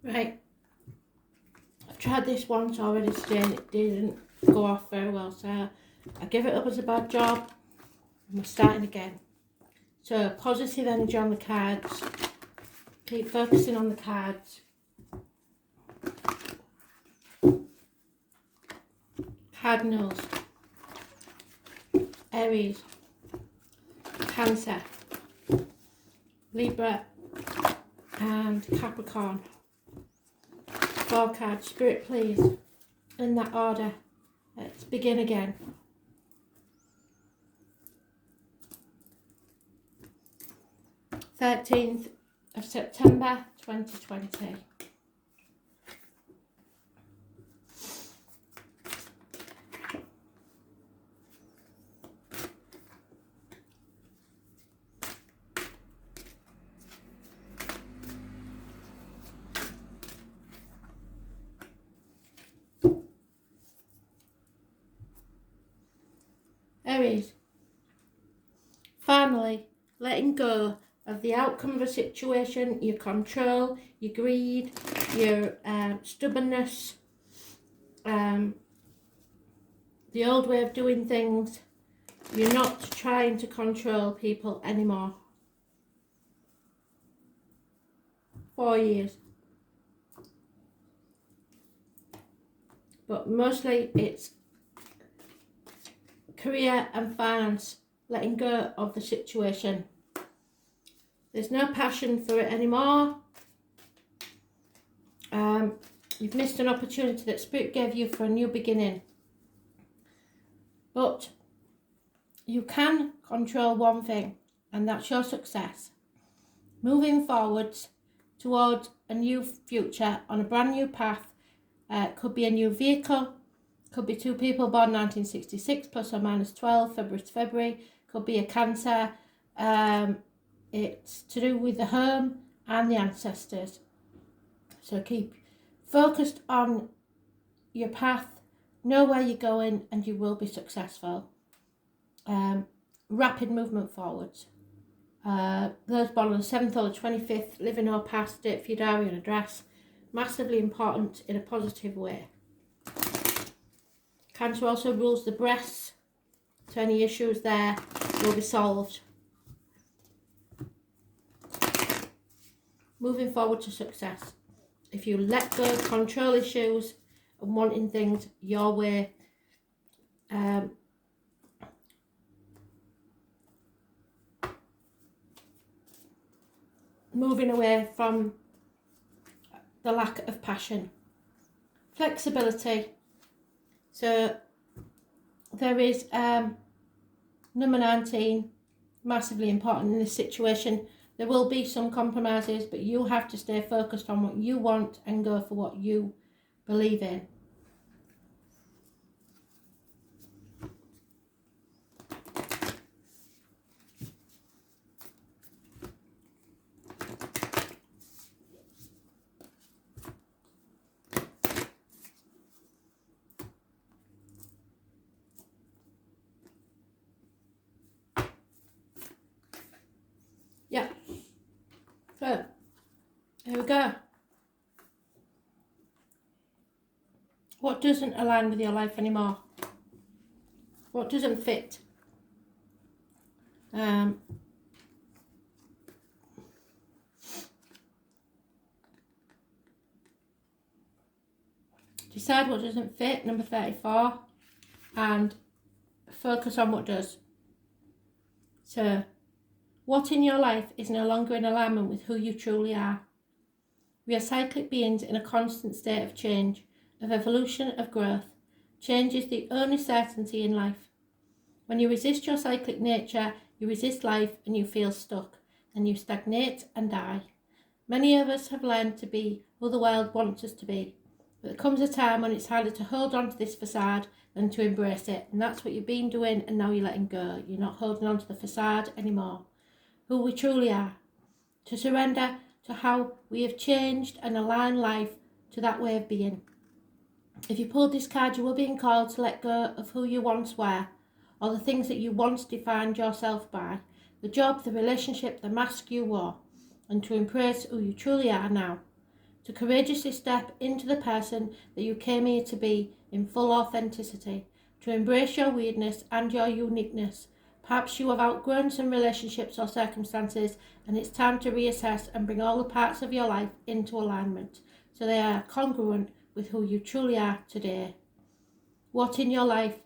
Right, I've tried this once already today and it didn't go off very well, so I give it up as a bad job and we're starting again. So positive energy on the cards, keep focusing on the cards. Cardinals, Aries, Cancer, Libra and Capricorn. 4 cards. Spirit, please, in that order. Let's begin again. September 13th, 2020. Aries, finally letting go of the outcome of a situation, your control, your greed, your stubbornness, the old way of doing things. You're not trying to control people anymore. 4 years. But mostly it's career and finance, letting go of the situation. There's no passion for it anymore. You've missed an opportunity that Spirit gave you for a new beginning. But you can control one thing, and that's your success. Moving forwards towards a new future on a brand new path. Could be a new vehicle. Could be 2 people born 1966 plus or minus 12, February to February. Could be a Cancer. It's to do with the home and the ancestors. So keep focused on your path, know where you're going, and you will be successful. Rapid movement forwards. Those born on the 7th or the 25th, living or past, date for your diary and address. Massively important in a positive way. Cancer also rules the breasts, so any issues there will be solved. Moving forward to success. If you let go of control issues and wanting things your way, moving away from the lack of passion. Flexibility. So there is number 19, massively important in this situation. There will be some compromises, but you have to stay focused on what you want and go for what you believe in. Yeah, so here we go. What doesn't align with your life anymore? What doesn't fit? Decide what doesn't fit, number 34, and focus on what does. So, what in your life is no longer in alignment with who you truly are? We are cyclic beings in a constant state of change, of evolution, of growth. Change is the only certainty in life. When you resist your cyclic nature, you resist life and you feel stuck, and you stagnate and die. Many of us have learned to be who the world wants us to be, but there comes a time when it's harder to hold on to this facade than to embrace it, and that's what you've been doing, and now you're letting go. You're not holding on to the facade anymore. Who we truly are, to surrender to how we have changed and align life to that way of being. If you pulled this card, you were being called to let go of who you once were, or the things that you once defined yourself by, the job, the relationship, the mask you wore, and to embrace who you truly are now. to courageously step into the person that you came here to be in full authenticity, to embrace your weirdness and your uniqueness. Perhaps you have outgrown some relationships or circumstances, and it's time to reassess and bring all the parts of your life into alignment so they are congruent with who you truly are today. What in your life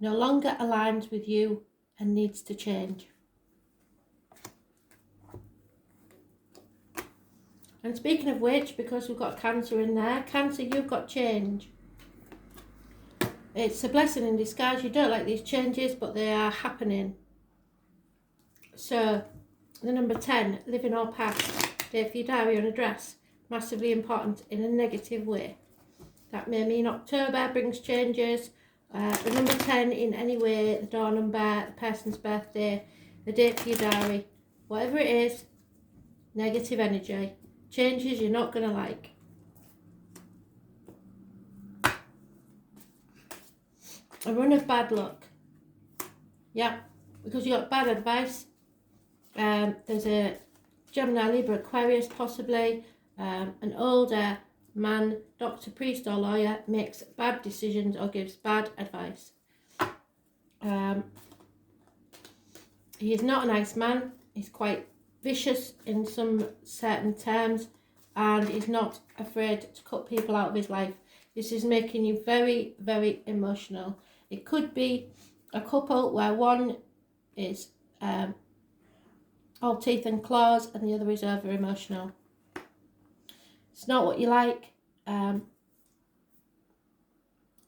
no longer aligns with you and needs to change. And speaking of which, because we've got Cancer in there, Cancer, you've got change. It's a blessing in disguise. You don't like these changes, but they are happening. So, the number 10, living or past. Date for your diary on address. Massively important in a negative way. That may mean October brings changes. The number 10 in any way, the door number, the person's birthday, the date for your diary. Whatever it is, negative energy. Changes you're not going to like. A run of bad luck. Yeah, because you got bad advice. There's a Gemini, Libra, Aquarius possibly. An older man, doctor, priest or lawyer makes bad decisions or gives bad advice. He is not a nice man. He's quite vicious in some certain terms, and he's not afraid to cut people out of his life. This is making you very, very emotional. It could be a couple where one is all teeth and claws and the other is over emotional. It's not what you like, but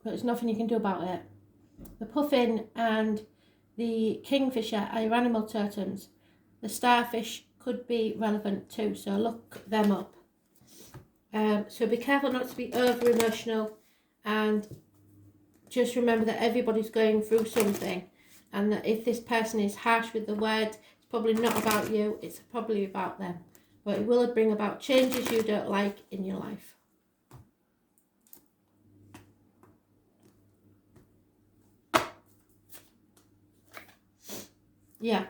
there's nothing you can do about it. The puffin and the kingfisher are your animal totems. The starfish could be relevant too, so look them up. So be careful not to be over emotional, and just remember that everybody's going through something, and that if this person is harsh with the word, it's probably not about you, it's probably about them. But it will bring about changes you don't like in your life. Yeah,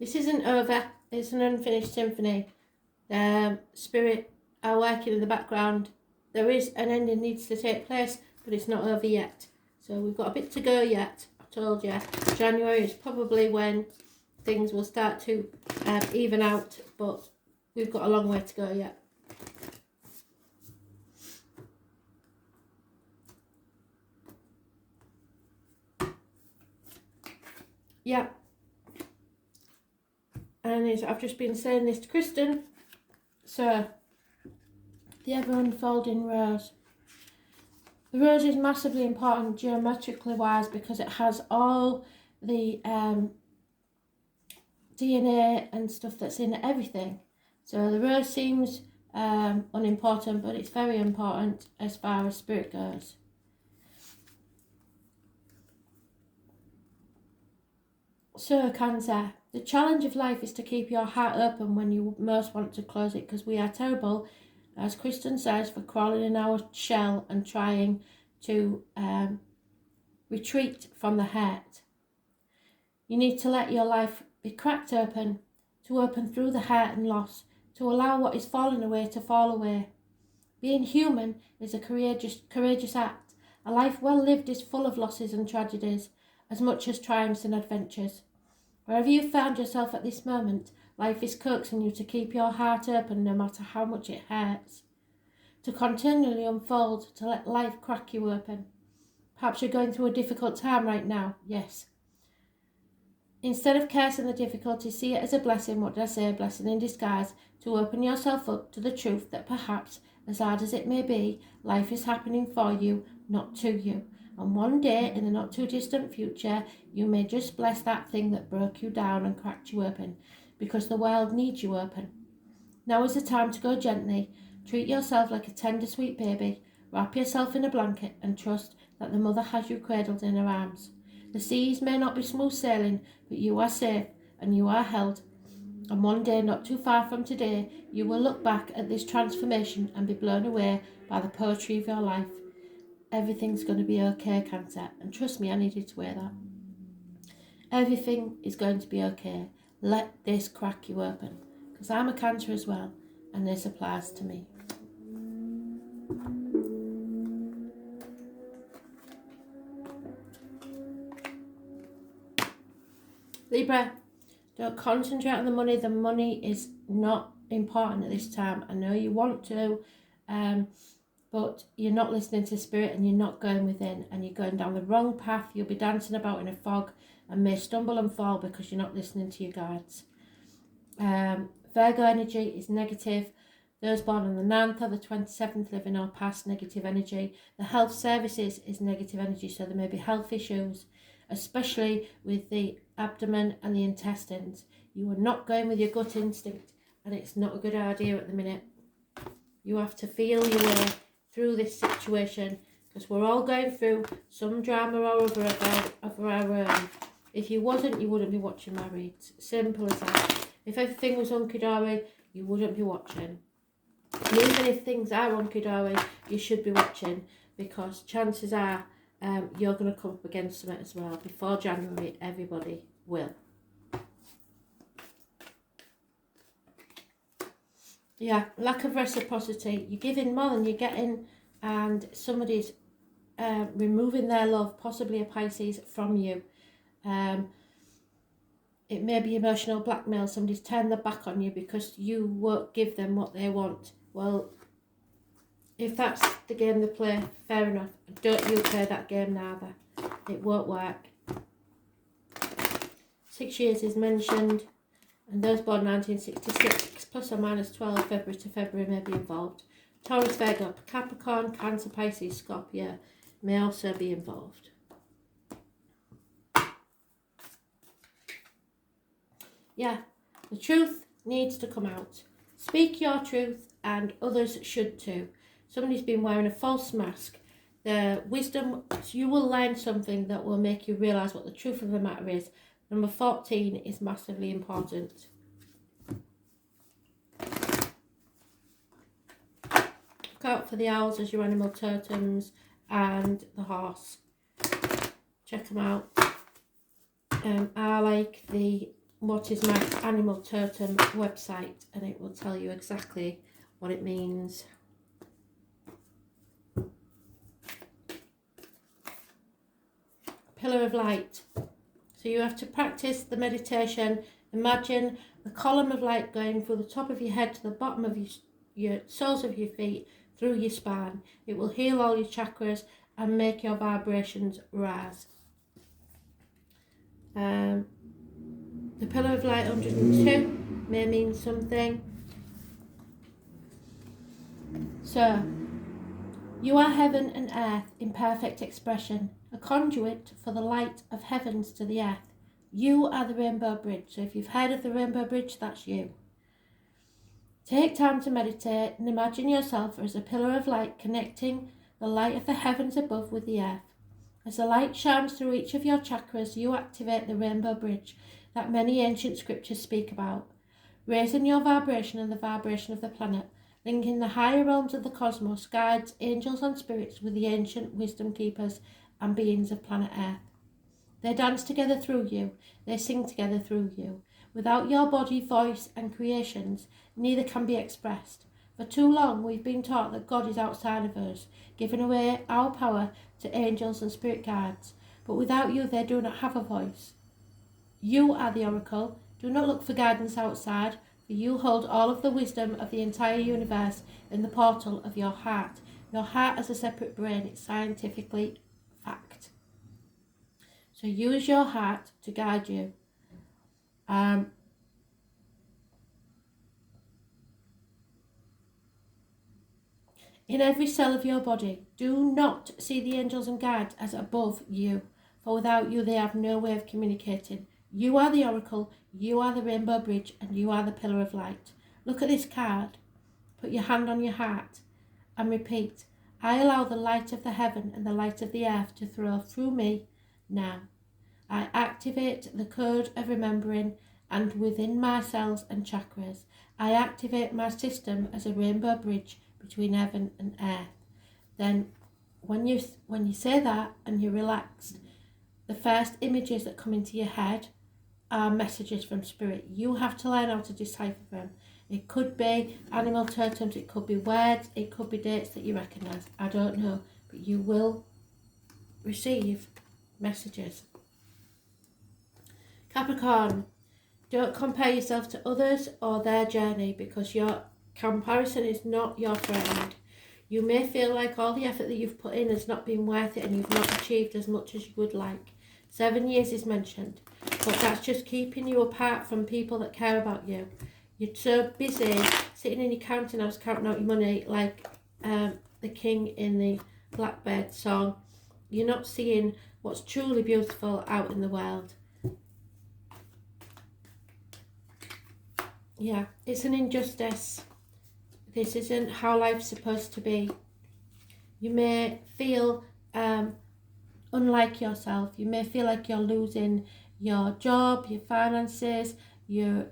this isn't over. It's an unfinished symphony. Spirit are working in the background. There is an ending needs to take place, but it's not over yet. So we've got a bit to go yet. I told you, January is probably when things will start to even out, but we've got a long way to go yet. Yeah. And I've just been saying this to Kristen. So, the ever unfolding rose. The rose is massively important geometrically wise because it has all the DNA and stuff that's in everything. So the rose seems unimportant, but it's very important as far as spirit goes. So Cancer, the challenge of life is to keep your heart open when you most want to close it, because we are terrible, as Kristen says, for crawling in our shell and trying to retreat from the hurt. You need to let your life be cracked open, to open through the hurt and loss, to allow what is falling away to fall away. Being human is a courageous act. A life well lived is full of losses and tragedies, as much as triumphs and adventures. Wherever you found yourself at this moment, life is coaxing you to keep your heart open no matter how much it hurts. To continually unfold, to let life crack you open. Perhaps you're going through a difficult time right now, yes. Instead of cursing the difficulty, see it as a blessing, what did I say, a blessing in disguise, to open yourself up to the truth that perhaps, as hard as it may be, life is happening for you, not to you. And one day, in the not too distant future, you may just bless that thing that broke you down and cracked you open, because the world needs you open. Now is the time to go gently. Treat yourself like a tender, sweet baby. Wrap yourself in a blanket and trust that the mother has you cradled in her arms. The seas may not be smooth sailing, but you are safe and you are held. And one day, not too far from today, you will look back at this transformation and be blown away by the poetry of your life. Everything's going to be okay, Cancer. And trust me, I needed to hear that. Everything is going to be okay. Let this crack you open. Because I'm a Cancer as well, and this applies to me. Libra, don't concentrate on the money. The money is not important at this time. I know you want to, but you're not listening to spirit and you're not going within, and you're going down the wrong path. You'll be dancing about in a fog and may stumble and fall because you're not listening to your guides. Virgo energy is negative. Those born on the 9th or the 27th live in our past negative energy. The health services is negative energy, so there may be health issues, especially with the abdomen and the intestines. You are not going with your gut instinct, and it's not a good idea at the minute. You have to feel your way through this situation, because we're all going through some drama or other of our own. If you wasn't, you wouldn't be watching Married. Simple as that. If everything was hunky-dory, you wouldn't be watching. And even if things are hunky-dory, you should be watching, because chances are you're going to come up against something as well. Before January, everybody will. Yeah, lack of reciprocity. You're giving more than you're getting, and somebody's removing their love, possibly a Pisces, from you. It may be emotional blackmail. Somebody's turned their back on you because you won't give them what they want. Well, if that's the game they play, fair enough. Don't you play that game neither. It won't work. 6 years is mentioned, and those born 1966 plus or minus 12 February to February may be involved. Taurus, Virgo, Capricorn, Cancer, Pisces, Scorpio may also be involved. Yeah, the truth needs to come out. Speak your truth, and others should too. Somebody's been wearing a false mask. The wisdom, you will learn something that will make you realise what the truth of the matter is. Number 14 is massively important. Look out for the owls as your animal totems and the horse. Check them out. I like the What is My Animal Totem website, and it will tell you exactly what it means. Pillar of light. So you have to practice the meditation. Imagine the column of light going from the top of your head to the bottom of your soles of your feet, through your spine. It will heal all your chakras and make your vibrations rise. The pillar of light 102 may mean something. So, you are heaven and earth in perfect expression, a conduit for the light of heavens to the earth. You are the rainbow bridge. So if you've heard of the rainbow bridge, that's you. Take time to meditate and imagine yourself as a pillar of light connecting the light of the heavens above with the earth. As the light shines through each of your chakras, you activate the rainbow bridge that many ancient scriptures speak about, raising your vibration and the vibration of the planet, linking the higher realms of the cosmos, guides, angels and spirits with the ancient wisdom keepers and beings of planet Earth. They dance together through you, they sing together through you. Without your body, voice and creations, neither can be expressed. For too long we've been taught that God is outside of us, giving away our power to angels and spirit guides. But without you they do not have a voice. You are the oracle. Do not look for guidance outside, for you hold all of the wisdom of the entire universe in the portal of your heart. Your heart has a separate brain. It's scientifically fact. So use your heart to guide you. In every cell of your body, do not see the angels and guides as above you, for without you they have no way of communicating. You are the oracle, you are the rainbow bridge, and you are the pillar of light. Look at this card, put your hand on your heart, and repeat, I allow the light of the heaven and the light of the earth to flow through me now. I activate the code of remembering, and within my cells and chakras, I activate my system as a rainbow bridge between heaven and earth. Then when you say that and you're relaxed, the first images that come into your head are messages from spirit. You have to learn how to decipher them. It could be animal totems, it could be words, it could be dates that you recognise. I don't know, but you will receive messages. Capricorn, don't compare yourself to others or their journey, because your comparison is not your friend. You may feel like all the effort that you've put in has not been worth it and you've not achieved as much as you would like. 7 years is mentioned, but that's just keeping you apart from people that care about you. You're so busy sitting in your counting house counting out your money like the king in the Blackbird song. You're not seeing what's truly beautiful out in the world. Yeah, it's an injustice. This isn't how life's supposed to be. You may feel unlike yourself. You may feel like you're losing your job, your finances, your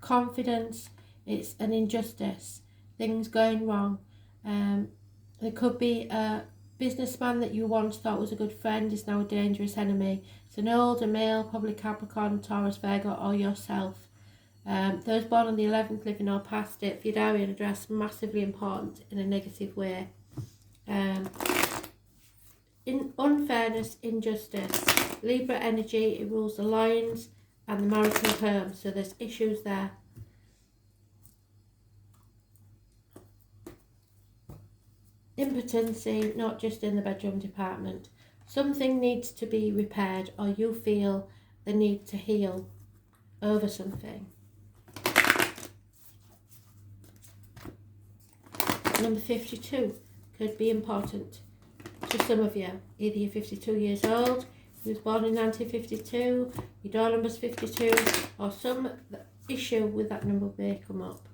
confidence. It's an injustice. Things going wrong. There could be a businessman that you once thought was a good friend is now a dangerous enemy. It's an older male, probably Capricorn, Taurus, Virgo, or yourself. Those born on the 11th, living or past it, for your diary and address, massively important in a negative way. In unfairness, injustice. Libra energy, it rules the loins and the marital home, so there's issues there. Impotency, not just in the bedroom department. Something needs to be repaired, or you feel the need to heal over something. Number 52 could be important to some of you. Either you're 52 years old, you was born in 1952, your door number's 52, or some issue with that number may come up.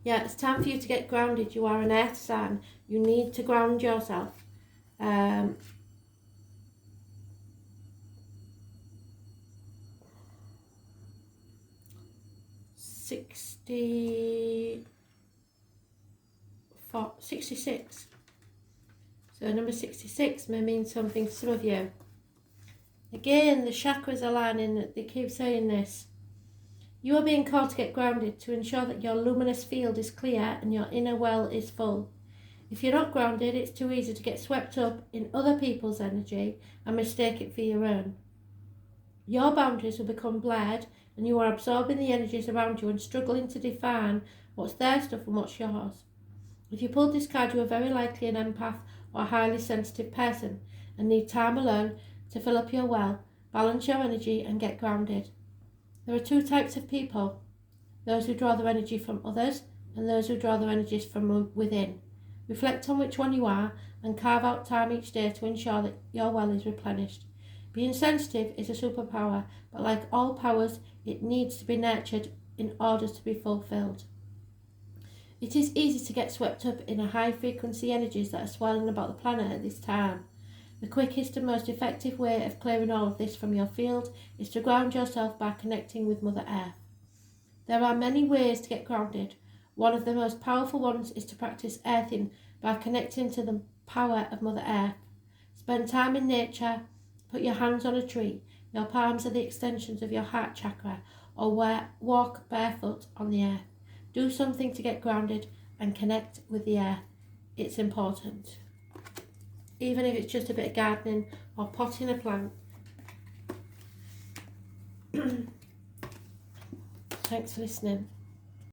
Yeah, it's time for you to get grounded. You are an earth sign. You need to ground yourself. 66. So number 66 may mean something to some of you. Again, the chakras are lining. They keep saying this. You are being called to get grounded, to ensure that your luminous field is clear and your inner well is full. If you're not grounded, it's too easy to get swept up in other people's energy and mistake it for your own. Your boundaries will become blurred and you are absorbing the energies around you and struggling to define what's their stuff and what's yours. If you pulled this card, you are very likely an empath or a highly sensitive person and need time alone to fill up your well, balance your energy and get grounded. There are two types of people, those who draw their energy from others and those who draw their energies from within. Reflect on which one you are and carve out time each day to ensure that your well is replenished. Being sensitive is a superpower, but like all powers, it needs to be nurtured in order to be fulfilled. It is easy to get swept up in a high frequency energies that are swirling about the planet at this time. The quickest and most effective way of clearing all of this from your field is to ground yourself by connecting with Mother Earth. There are many ways to get grounded. One of the most powerful ones is to practice earthing by connecting to the power of Mother Earth. Spend time in nature, put your hands on a tree, your palms are the extensions of your heart chakra, or walk barefoot on the earth. Do something to get grounded and connect with the earth. It's important. Even if it's just a bit of gardening or potting a plant. Thanks for listening.